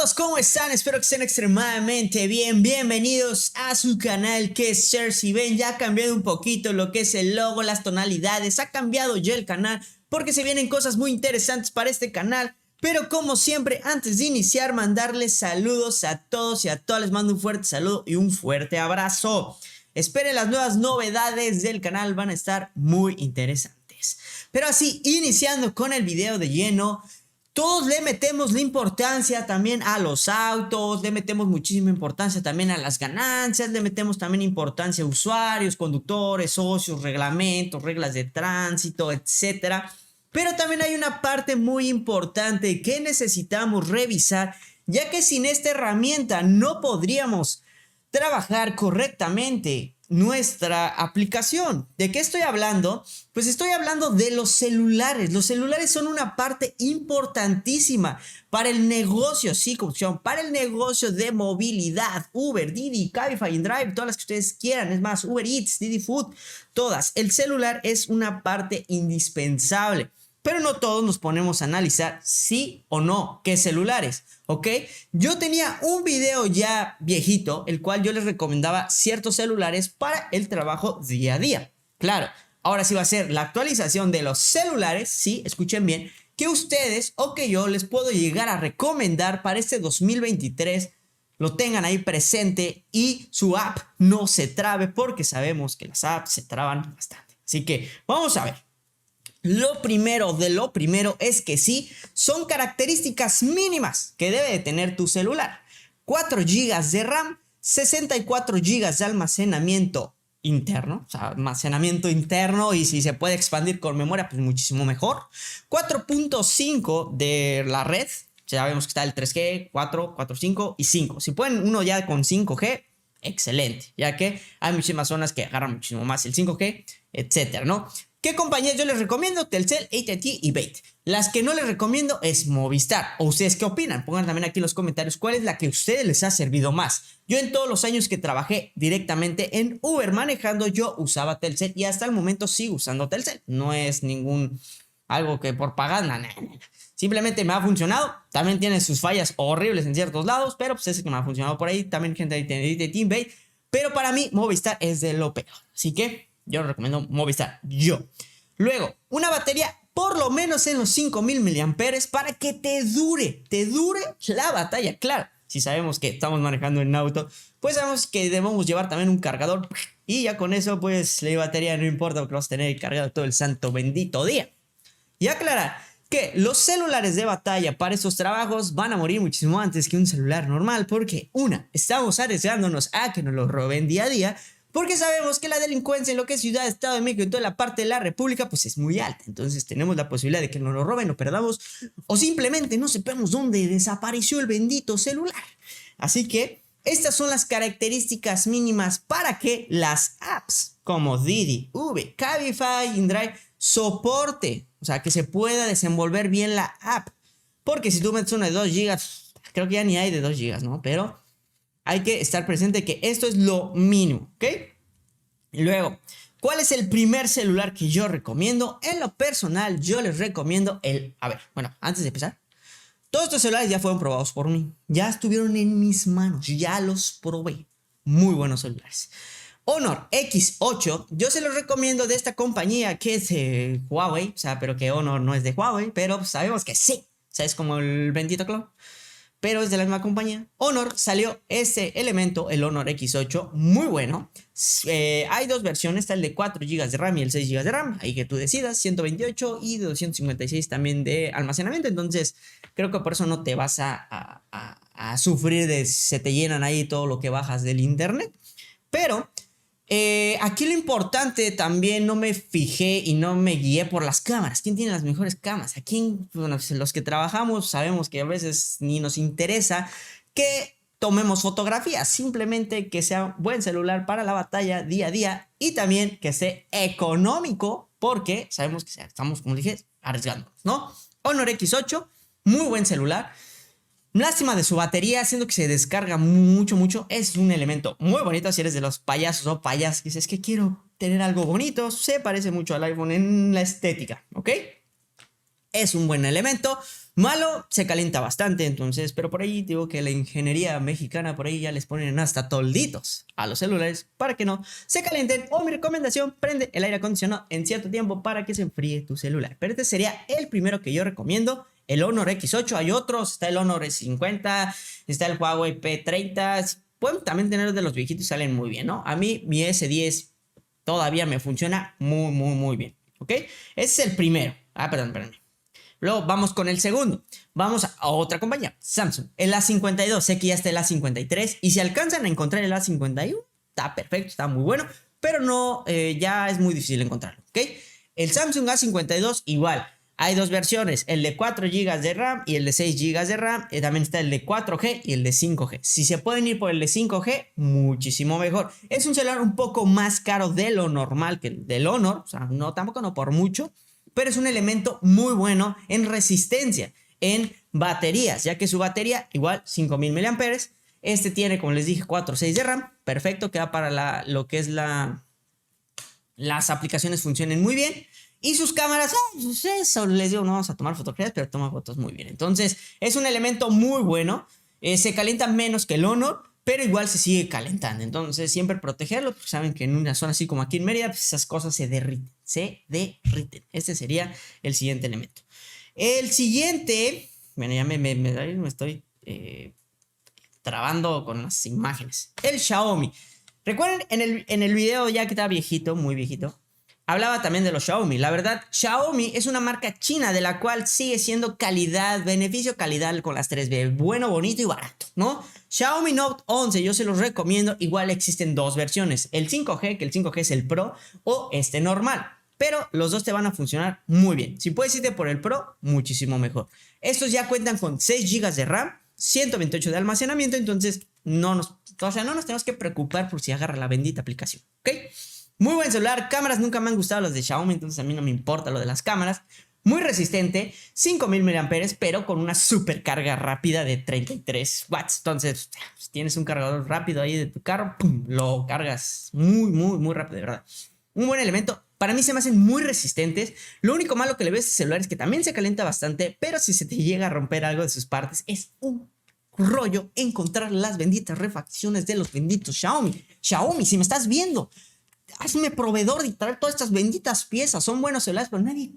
Todos, ¿cómo están? Espero que estén extremadamente bien. Bienvenidos a su canal que es Ser. Si ven, ya ha cambiado un poquito lo que es el logo, las tonalidades. Ha cambiado ya el canal porque se vienen cosas muy interesantes para este canal. Pero como siempre, antes de iniciar, mandarles saludos a todos y a todas. Les mando un fuerte saludo y un fuerte abrazo. Esperen las nuevas novedades del canal, van a estar muy interesantes. Pero así, iniciando con el video de lleno. Todos le metemos la importancia también a los autos, le metemos muchísima importancia también a las ganancias, le metemos también importancia a usuarios, conductores, socios, reglamentos, reglas de tránsito, etcétera. Pero también hay una parte muy importante que necesitamos revisar, ya que sin esta herramienta no podríamos trabajar correctamente nuestra aplicación. ¿De qué estoy hablando? Pues estoy hablando de los celulares. Los celulares son una parte importantísima para el negocio, sí, para el negocio de movilidad. Uber, Didi, Cabify, InDrive, todas las que ustedes quieran. Es más, Uber Eats, Didi Food, todas. El celular es una parte indispensable. Pero no todos nos ponemos a analizar sí o no qué celulares, ¿ok? Yo tenía un video ya viejito, el cual yo les recomendaba ciertos celulares para el trabajo día a día. Claro, ahora sí va a ser la actualización de los celulares, sí, escuchen bien, que ustedes o que yo les puedo llegar a recomendar para este 2023, lo tengan ahí presente y su app no se trabe, porque sabemos que las apps se traban bastante. Así que vamos a ver. Lo primero es que sí, son características mínimas que debe de tener tu celular. 4 GB de RAM, 64 GB de almacenamiento interno, o sea, almacenamiento interno, y si se puede expandir con memoria, pues muchísimo mejor. 4.5 de la red, ya vemos que está el 3G, 4, 4.5 y 5. Si pueden uno ya con 5G, excelente, ya que hay muchísimas zonas que agarran muchísimo más el 5G, etcétera, ¿no? ¿Qué compañías yo les recomiendo? Telcel, AT&T y Bait. Las que no les recomiendo es Movistar. ¿O ustedes qué opinan? Pongan también aquí en los comentarios cuál es la que a ustedes les ha servido más. Yo en todos los años que trabajé directamente en Uber manejando, yo usaba Telcel y hasta el momento sigo usando Telcel. No es algo que por pagar, no. Simplemente me ha funcionado. También tiene sus fallas horribles en ciertos lados, pero pues ese que me ha funcionado por ahí. También gente de AT&T, Bait. Pero para mí Movistar es de lo peor. Así que yo recomiendo Movistar, yo. Luego, una batería por lo menos en los 5000 mAh para que te dure la batalla. Claro, si sabemos que estamos manejando en auto, pues sabemos que debemos llevar también un cargador. Y ya con eso, pues la batería no importa porque vas a tener cargado todo el santo bendito día. Y aclarar que los celulares de batalla para estos trabajos van a morir muchísimo antes que un celular normal. Porque, estamos arriesgándonos a que nos lo roben día a día. Porque sabemos que la delincuencia en lo que es Ciudad, Estado de México y toda la parte de la República pues es muy alta. Entonces tenemos la posibilidad de que nos lo roben, lo perdamos o simplemente no sepamos dónde desapareció el bendito celular. Así que estas son las características mínimas para que las apps como Didi, Uber, Cabify, InDrive soporte. O sea, que se pueda desenvolver bien la app. Porque si tú metes una de 2 GB, creo que ya ni hay de 2 GB, ¿no? Pero hay que estar presente que esto es lo mínimo, ¿ok? Y luego, ¿cuál es el primer celular que yo recomiendo? En lo personal, yo les recomiendo antes de empezar, todos estos celulares ya fueron probados por mí. Ya estuvieron en mis manos, ya los probé. Muy buenos celulares. Honor X8, yo se los recomiendo de esta compañía que es Huawei, o sea, pero que Honor no es de Huawei, pero sabemos que sí, o sea, es como el bendito clon. Pero es de la misma compañía. Honor salió este elemento, el Honor X8, muy bueno. Hay dos versiones, está el de 4 GB de RAM y el 6 GB de RAM. Ahí que tú decidas, 128 y de 256 también de almacenamiento. Entonces, creo que por eso no te vas a sufrir de se te llenan ahí todo lo que bajas del internet. Pero aquí lo importante también, no me fijé y no me guié por las cámaras. ¿Quién tiene las mejores cámaras? Aquí, bueno, los que trabajamos sabemos que a veces ni nos interesa que tomemos fotografías. Simplemente que sea buen celular para la batalla día a día y también que sea económico porque sabemos que estamos, como dije, arriesgándonos, ¿no? Honor X8, muy buen celular. Lástima de su batería, haciendo que se descarga mucho. Es un elemento muy bonito si eres de los payasos o payas que dices que quiero tener algo bonito. Se parece mucho al iPhone en la estética, ¿ok? es un buen elemento. Malo, se calienta bastante, entonces, pero por ahí digo que la ingeniería mexicana por ahí ya les ponen hasta tolditos a los celulares para que no se calienten. O mi recomendación, prende el aire acondicionado en cierto tiempo para que se enfríe tu celular. Pero este sería el primero que yo recomiendo, el Honor X8. Hay otros, está el Honor S50, está el Huawei P30. Pueden también tener de los viejitos, salen muy bien, ¿no? A mí mi S10 todavía me funciona muy bien, ¿ok? Ese es el primero. Perdón. Luego vamos con el segundo. Vamos a otra compañía, Samsung. El A52, sé que ya está el A53. Y si alcanzan a encontrar el A51, está perfecto, está muy bueno. Pero no, ya es muy difícil encontrarlo, ¿ok? El Samsung A52 igual. Hay dos versiones, el de 4 GB de RAM y el de 6 GB de RAM. También está el de 4G y el de 5G. Si se pueden ir por el de 5G, muchísimo mejor. Es un celular un poco más caro de lo normal que el del Honor. O sea, no, tampoco no por mucho. Pero es un elemento muy bueno en resistencia, en baterías, ya que su batería igual 5000 mAh. Este tiene, como les dije, 4 o 6 de RAM. Perfecto, queda para lo que es las aplicaciones funcionen muy bien. Y sus cámaras, eso les digo, no vamos a tomar fotografías, pero toma fotos muy bien. Entonces, es un elemento muy bueno. Se calienta menos que el Honor, pero igual se sigue calentando. Entonces, siempre protegerlo, porque saben que en una zona así como aquí en Mérida, pues esas cosas se derriten. Este sería el siguiente elemento. El siguiente, bueno, ya me estoy trabando con las imágenes. El Xiaomi. Recuerden, en el video ya que estaba viejito, muy viejito, hablaba también de los Xiaomi. La verdad, Xiaomi es una marca china de la cual sigue siendo calidad, beneficio, calidad con las 3B. Bueno, bonito y barato, ¿no? Xiaomi Note 11, yo se los recomiendo. Igual existen dos versiones. El 5G, que el 5G es el Pro, o este normal. Pero los dos te van a funcionar muy bien. Si puedes irte por el Pro, muchísimo mejor. Estos ya cuentan con 6 GB de RAM, 128 de almacenamiento. Entonces, no nos tenemos que preocupar por si agarra la bendita aplicación, ¿ok? Muy buen celular. Cámaras nunca me han gustado las de Xiaomi, entonces a mí no me importa lo de las cámaras. Muy resistente, 5000 mAh, pero con una super carga rápida de 33 watts. Entonces, si tienes un cargador rápido ahí de tu carro, ¡pum!, lo cargas muy rápido, de verdad. Un buen elemento. Para mí se me hacen muy resistentes. Lo único malo que le veo a este celular es que también se calienta bastante, pero si se te llega a romper algo de sus partes, es un rollo encontrar las benditas refacciones de los benditos Xiaomi. Xiaomi, si me estás viendo, hazme proveedor de traer todas estas benditas piezas. Son buenos celulares, pero nadie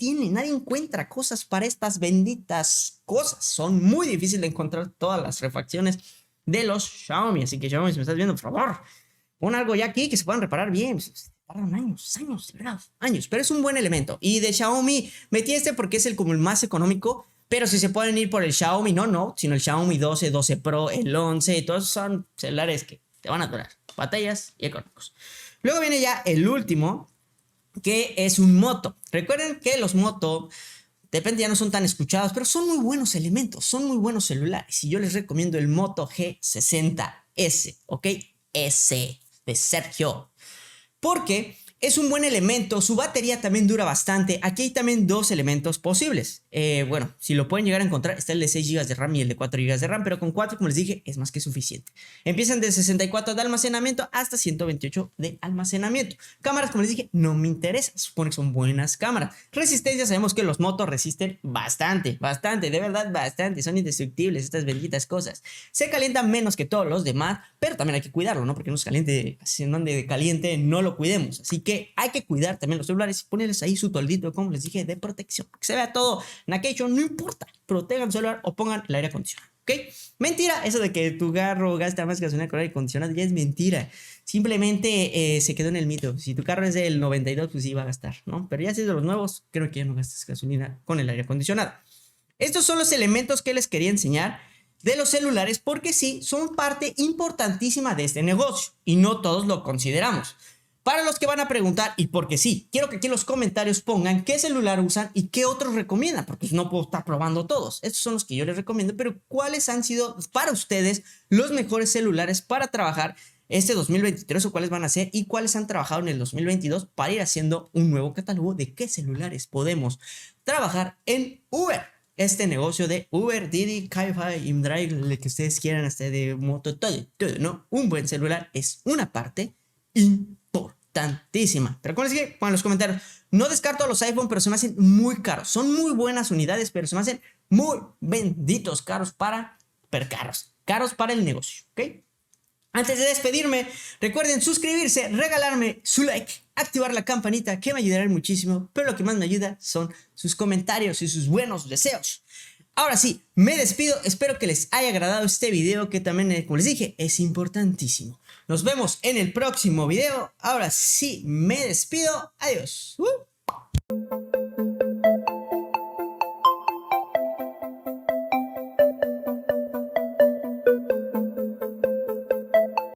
encuentra cosas para estas benditas cosas. Son muy difíciles de encontrar todas las refacciones de los Xiaomi. Así que Xiaomi, si me estás viendo, por favor, pon algo ya aquí que se puedan reparar bien. Tardan años, ¿verdad? Años, pero es un buen elemento. Y de Xiaomi metí este porque es como el más económico. Pero si se pueden ir por el Xiaomi, no Note, sino el Xiaomi 12, 12 Pro, el 11, todos son celulares que te van a durar. Batallas y económicos. Luego viene ya el último, que es un Moto. Recuerden que los Moto, de repente ya no son tan escuchados, pero son muy buenos elementos, son muy buenos celulares. Y yo les recomiendo el Moto G60S, ¿ok? S de Sergio. Porque es un buen elemento, su batería también dura bastante. Aquí hay también dos elementos posibles. Bueno, si lo pueden llegar a encontrar, está el de 6 GB de RAM y el de 4 GB de RAM, pero con 4, como les dije, es más que suficiente. Empiezan de 64 de almacenamiento hasta 128 de almacenamiento. Cámaras, como les dije, no me interesa, supone que son buenas cámaras. Resistencia, sabemos que los Moto resisten bastante, de verdad bastante, son indestructibles estas benditas cosas. Se calientan menos que todos los demás, pero también hay que cuidarlo, ¿no? Porque no se caliente, si no ande caliente, no lo cuidemos. Así que hay que cuidar también los celulares y ponerles ahí su toldito, como les dije, de protección. Que se vea todo naquecho, no importa. Protejan el celular o pongan el aire acondicionado, ¿ok? Mentira, eso de que tu carro gasta más gasolina con aire acondicionado ya es mentira. Simplemente se quedó en el mito. Si tu carro es del 92, pues sí va a gastar, ¿no? Pero ya si es de los nuevos, creo que ya no gastas gasolina con el aire acondicionado. Estos son los elementos que les quería enseñar de los celulares porque sí, son parte importantísima de este negocio y no todos lo consideramos. Para los que van a preguntar, y porque sí, quiero que aquí en los comentarios pongan qué celular usan y qué otros recomiendan, porque no puedo estar probando todos. Estos son los que yo les recomiendo, pero ¿cuáles han sido para ustedes los mejores celulares para trabajar este 2023 o cuáles van a ser y cuáles han trabajado en el 2022 para ir haciendo un nuevo catálogo de qué celulares podemos trabajar en Uber? Este negocio de Uber, Didi, Cabify, InDrive, lo que ustedes quieran, hasta de moto, todo, ¿no? Un buen celular es una parte importante. importantísima. Pero como les dije, pongan en los comentarios. No descarto a los iPhone, pero se me hacen muy caros. Son muy buenas unidades, pero se me hacen muy benditos caros para caros para el negocio, ¿ok? Antes de despedirme, recuerden suscribirse, regalarme su like, activar la campanita, que me ayudará muchísimo, pero lo que más me ayuda son sus comentarios y sus buenos deseos. Ahora sí, me despido, espero que les haya agradado este video, que también, como les dije, es importantísimo. Nos vemos en el próximo video. Ahora sí, me despido, adiós.